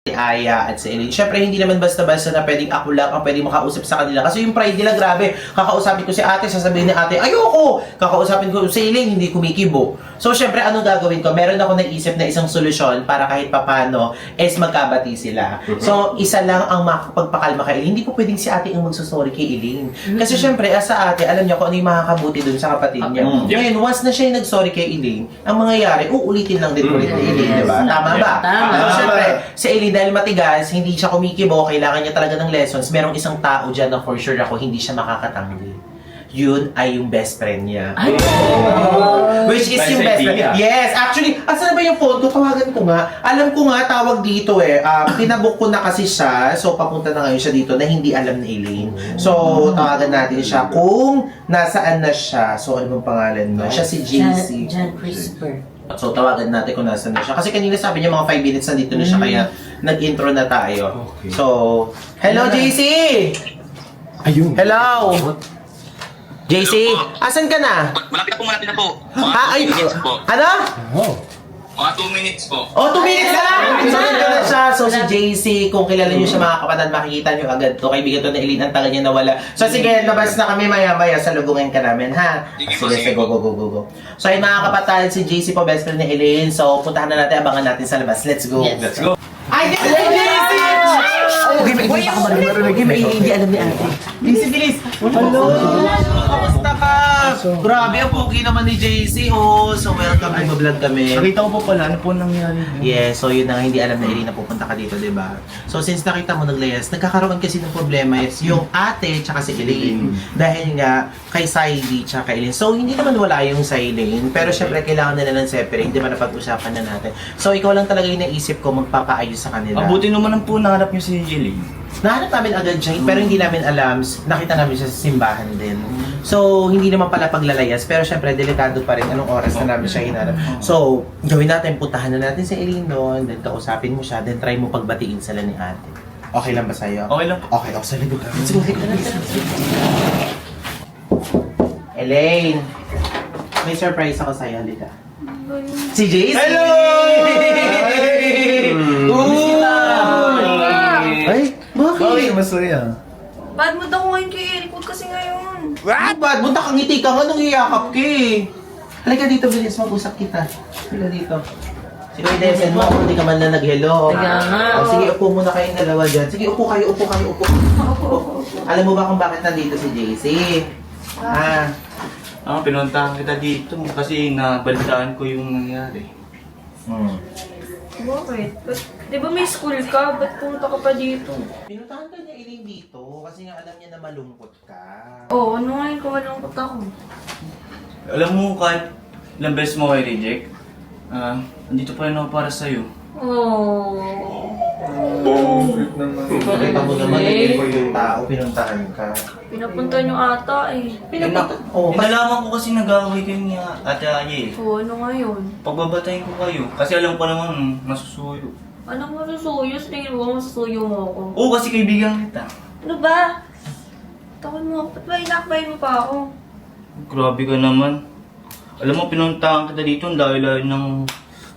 Aya at si Elaine. Siyempre, hindi naman basta-basta na pwedeng ako lang ang pwedeng makausap sa kanila. Kasi yung pride nila, grabe. Kakausapin ko si ate, sasabihin ni ate, ayoko! Kakausapin ko si Elaine, hindi kumikibo. So, siyempre, anong gagawin ko? Meron ako naisip na isang solusyon para kahit papano is magkabati sila. So, isa lang ang makapagpakalma kay Elaine. Hindi po pwedeng si ate ang magsasorry kay Elaine. Kasi siyempre, sa ate, alam niya kung ano yung makakabuti dun sa kapatid niya. Ngayon, once na siya yung nagsorry kay Elaine, ang mangyayari, uulitin lang din ulit ni Elaine, diba? Tama ba? Tama. So, siyempre, si Elaine dahil matigas, hindi siya kumikibo, kailangan niya talaga ng lessons. Merong isang tao dyan na for sure ako, hindi siya makakatanggi. Yun ay yung best friend niya. Ay! Which is yung best friend. Yes, actually, asan na ba yung phone ko? Tawagan ko nga. Alam ko nga, tawag dito tinabook ko na kasi siya. So, papunta na ngayon siya dito na hindi alam ni Elaine. So, tawagan natin siya kung nasaan na siya. So, ano bang pangalan mo? Siya si JC. John Crisper. So, tawagan natin kung nasaan na siya. Kasi kanina sabi niya mga 5 minutes na dito na siya, kaya nag-intro na tayo. Okay. So, hello JC! Ayun. Hello! JC, asan ka na? Malapit na po. Ha? Ay, 2 minutes po. ano? Oh. Mga 2 minutes po. Oh, 2 minutes na lang! So, nandun na siya. So, si JC, kung kilala niyo siya mga kapatid, makikita niyo agad to. Kaibigan to na Elaine, ang tagal niya nawala. So, sige, labas na kami maya-maya sa lubungin ka namin, ha? Sige, go. So, ayun mga kapatid, si JC po, best friend ni Elaine. So, puntahan na natin, abangan natin sa labas. Let's go! Yes. Let's go. Ay, this is JC! Okay, may ako marinig. May hindi alam ni ate. Bilis! Hello! Kamusta ka? Grabe, ang pogi naman ni JC. Oh, so welcome. Ay, vlog kami. Nakita ko po pala, ano po nangyari? Yes, so yun na hindi alam na Elaine na pupunta ka dito, di ba? So since nakita mo naglayas, nagkakaroon kasi ng problema is yung ate tsaka si Elaine. Dahil nga kay Saidi tsaka kay Elaine. So hindi naman wala yung sa Elaine, pero syempre kailangan nila ng separate, di ba napag-usapan na natin. So ikaw lang talaga yung naisip ko magpapaayos sa kanila. Mabuti naman po nahanap niyo si Jeline. Nahanap namin agad siya, pero hindi namin alam, nakita namin siya sa simbahan din. So, hindi naman pala paglalayas, pero syempre, delikado pa rin anong oras na namin siya hinanap. So, gawin natin, puntahan na natin si Elaine doon, then kausapin mo siya, then try mo pagbatiin sila ni ate. Okay lang ba sa'yo? Okay lang. Okay, ako sa likod. Let's go. Elaine, may surprise ako sa'yo, halika. Si JC! Hello! Ay, bakit? masaya? Bad mood ako ngayon kay Eric. Huwag kasi ngayon. What? Bad? Bunta kang ngiti ka nga nung iyakap ka eh. Halika dito, bilis. Mag-usap kita. Halika dito. Sige, Desen mo. Hindi ka man na nag-hello. Kaya nga. Oh, sige, upo muna kayong dalawa dyan. Sige, upo kayo. Alam mo ba kung bakit nandito si JC? Pinuntahan kita dito kasi nabalitaan ko yung nangyari. Bakit? Di ba may school ka? Ba't pumunta ka pa dito? Pinuntahan ka niya Elaine dito kasi nga alam niya na malungkot ka. Oo, ano nga yun kung malungkot ako? Alam mo, kahit ilang beses mo ay reject, andito pa rin ako para sa'yo. Oh. Pakita mo naman, hindi ko yung tao, pinuntahan ka. Pinapunta niyo ata eh. Oh, Inalaman ko kasi nag-away kayo ni Ate Aye. Oo, ano nga yun? Pagbabatayin ko kayo kasi alam ko naman masusuyo. Anong masusuyo? Tingin mo masusuyo mo ako? Oo, kasi kaibigan kita. Ano ba? Takon mo ako. Ba't ba inakbayin mo pa ako? Grabe ka naman. Alam mo, pinuntahan kita dito dahil ng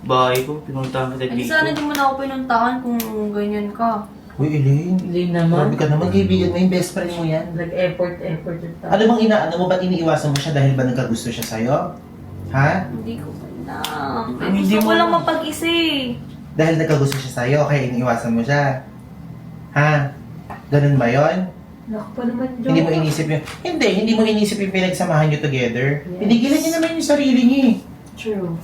bahay ko. Pinuntahan kita Hindi dito. sana di mo na ako pinuntahan kung ganyan ka. Uy, Elaine. Hindi Grabe naman. ka naman, kaibigan mo yung best friend mo yan. Nag-effort yung tao. Ano bang inaano mo? Ba't iniiwasan mo siya dahil ba nagkagusto siya sa'yo? Ha? Hindi ko alam. Hindi Gusto ko mo- lang mapag-isa eh. Dahil nagkagusto siya sa'yo, kaya iniiwasan mo siya? Ha? Ganun ba yun? Naku pa naman, Joe. Hindi mo inisip yun? Hindi mo inisip yung pinagsamahan nyo together. Yes. Pinigilan niya naman yung sarili niya eh. True.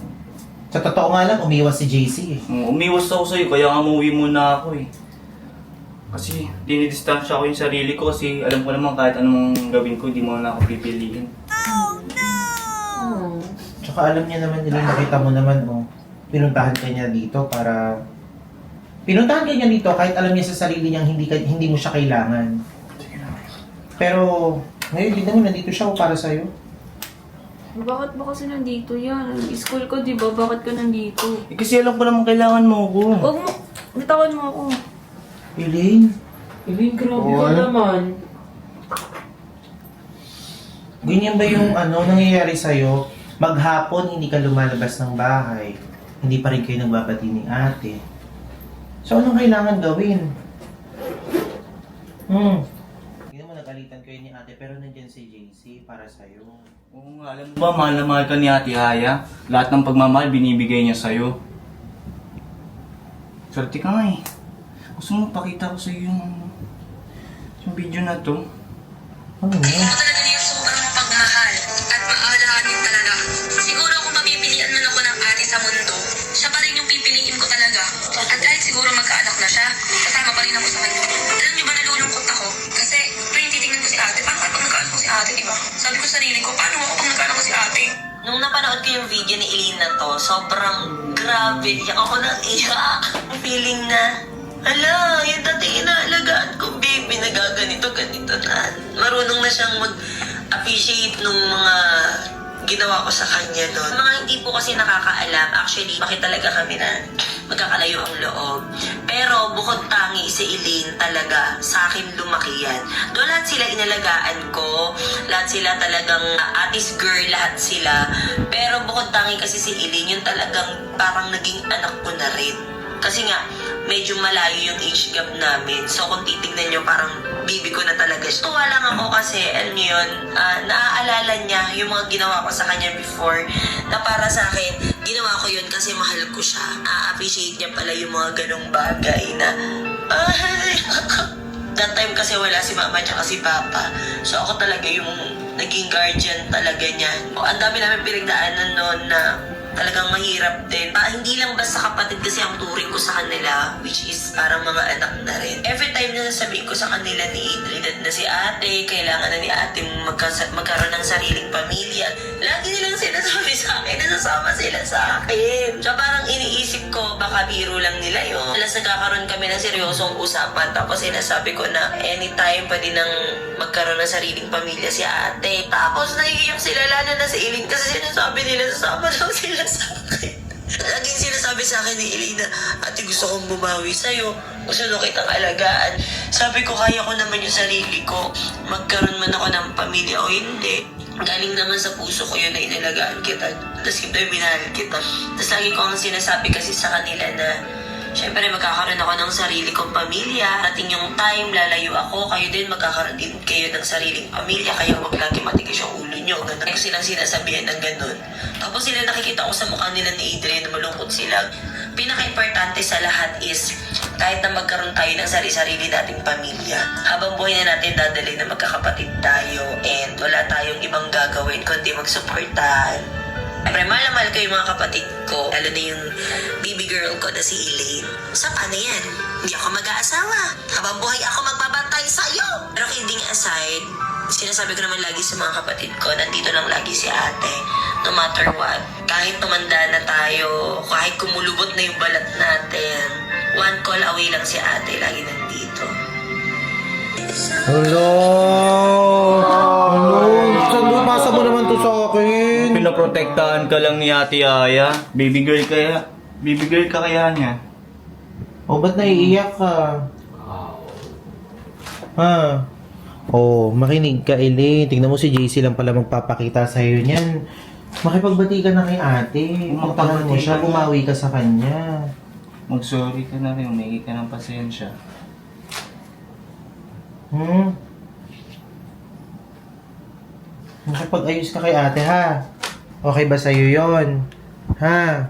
Sa totoo nga lang, umiwas si JC eh. Umiwas ako sa'yo, kaya nga umuwi muna ako eh. Kasi dinidistansya ko yung sarili ko kasi alam ko naman kahit anong gawin ko, hindi mo na ako pipiliin. Oh. Tsaka alam niya naman nila, nakita mo naman, oh, pinuntahan ka niya dito para... Pinuntahan ka niya dito kahit alam niya sa sarili niyang hindi mo siya kailangan. Pero ngayon, hindi naman nandito siya para sa'yo. Bakit ba kasi nandito yan? School ko, di ba? Bakit ka nandito? Kasi alam ko naman kailangan mo ako. Huwag mo, bitawan mo ako. Elaine, Elaine, grabe ka naman. ganyan ba yung nangyayari sa'yo? Maghapon, hindi ka lumalabas ng bahay. Hindi pa rin kayo nagbabati ni ate. So, anong kailangan gawin? Tingnan mo, nagalitan ko yun ni ate, pero nandiyan si JC para sa'yo. Oo nga, alam mo ba, mahal na mahal ka ni Ate Haya. Lahat ng pagmamahal, binibigay niya sa'yo. Swerte ka nga eh. Gusto mo pakita ko sa'yo yung video na to? Ano Ikaw yan? talaga niya sobrang pagmahal at maalahanin talaga. Siguro kung mapipilian man ako ng ate sa mundo, siya pa rin yung pipiliin ko talaga. At kahit siguro magkaanak na siya, kasama pa rin ako sa kanya. Alam niyo ba, nalulungkot ako? Kasi tuwing titingnan ko si ate, paano pag nagkaanak ko si ate, diba? Sabi ko sa sarili ko, paano ako pag nagkaanak ko si ate? Nung napanood ko yung video ni Eileen na to, sobrang grabe. Iyak ako ng iyak. Ang feeling na, hala, yung dati inaalagaan kong baby, nagaganito, ganito na. Marunong na siyang mag-appreciate nung mga ginawa ko sa kanya noon. Mga hindi po kasi nakakaalam, actually, bakit talaga kami na magkakalayo ang loob. Pero bukod tangi si Eileen talaga, sa akin lumaki yan. Doon lahat sila inalagaan ko, lahat sila talagang atis girl, lahat sila. Pero bukod tangi kasi si Eileen, yun talagang parang naging anak ko na rin. Kasi nga, medyo malayo yung age gap namin. So kung titignan nyo, parang bibi ko na talaga siya. Tuwa lang ako kasi, alam nyo yun, naaalala niya yung mga ginawa ko sa kanya before, na para sa akin, ginawa ko yun kasi mahal ko siya. Appreciate niya pala yung mga ganong bagay na, that time kasi wala si mama at si papa. So ako talaga yung naging guardian talaga niya. Ang dami namin pinagdaanan noon na talagang mahirap din. Hindi lang basta kapatid kasi ang turing ko sa kanila, which is parang mga anak na rin. Every time na nasabihin ko sa kanila ni Adrian na si ate, kailangan na ni ate magkaroon ng sariling pamilya, lagi nilang sinasabi sa akin, nasasama sila sa akin. So parang iniisip ko, baka biro lang nila yun. Alas nagkakaroon kami ng seryosong usapan, tapos sinasabi ko na anytime pwede nang magkaroon ng sariling pamilya si ate. Tapos naiiyak sila, lalo na si Eileen kasi sinasabi nila sasama daw sila sa akin. Laging sinasabi sa akin ni Eileen na, ate, gusto kong bumawi sa'yo. Gusto na kitang alagaan. Sabi ko, kaya ko naman yung sarili ko. Magkaroon man ako ng pamilya o hindi. Galing naman sa puso ko yun na inalagaan kita. Tapos kita minahal kita. Tapos lagi ko ang sinasabi kasi sa kanila na, syempre, magkakaroon ako ng sarili kong pamilya. Ating yung time, lalayo ako. Kayo din, magkakaroon din kayo ng sariling pamilya. Kaya huwag lagi matigas yung ulo nyo. Ganun ko silang sinasabihan ng ganun. Tapos sila nakikita ko sa mukha nila ni Adrian na malungkot sila. Pinaka-importante sa lahat is, kahit na magkaroon tayo ng sarili-sarili nating pamilya, habang buhay na natin dadalhin na magkakapatid tayo and wala tayong ibang gagawin kundi magsuportahan. Siyempre, mahal na mahal ko yung mga kapatid ko, lalo na yung baby girl ko na si Eileen. So, paano yan? Hindi ako mag-aasawa. Habang buhay ako magbabantay sa'yo. Pero kidding aside, sinasabi ko naman lagi sa mga kapatid ko, nandito lang lagi si ate. No matter what. Kahit tumanda na tayo, kahit kumulubot na yung balat natin, one call away lang si ate, lagi nandito. Hello! Hello! Saan mo? Pasa mo naman to sa akin? Pinaprotektahan ka lang ni Ate Haya. Baby girl ka kaya niya. O, ba't naiiyak ka? Ha? Oh, makinig ka, Eileen. Tingnan mo si JC lang pala magpapakita sa'yo niyan. Makipagbati ka na kay ate. Puntahan mo siya, bumawi ka sa kanya. Mag-sorry ka na rin, humingi ka ng pasensya. Makipag-ayos ka kay ate, ha? Okay ba sa'yo yon? Ha?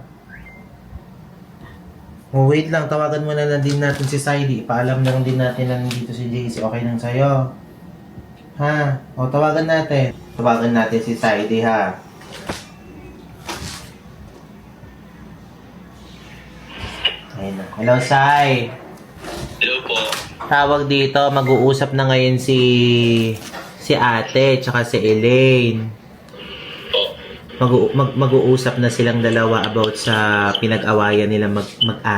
Oh, wait lang. Tawagan mo na lang din natin si Saidi. Paalam na lang din natin na nandito si JC. Okay lang sa'yo? Ha? O, tawagan natin. Tawagan natin si Saidi, ha? Ayun na. Hello, Sai. Hello po. Tawag dito. Mag-uusap na ngayon si ate tsaka si Elaine. Mag-uusap na silang dalawa about sa pinag-awayan nila mag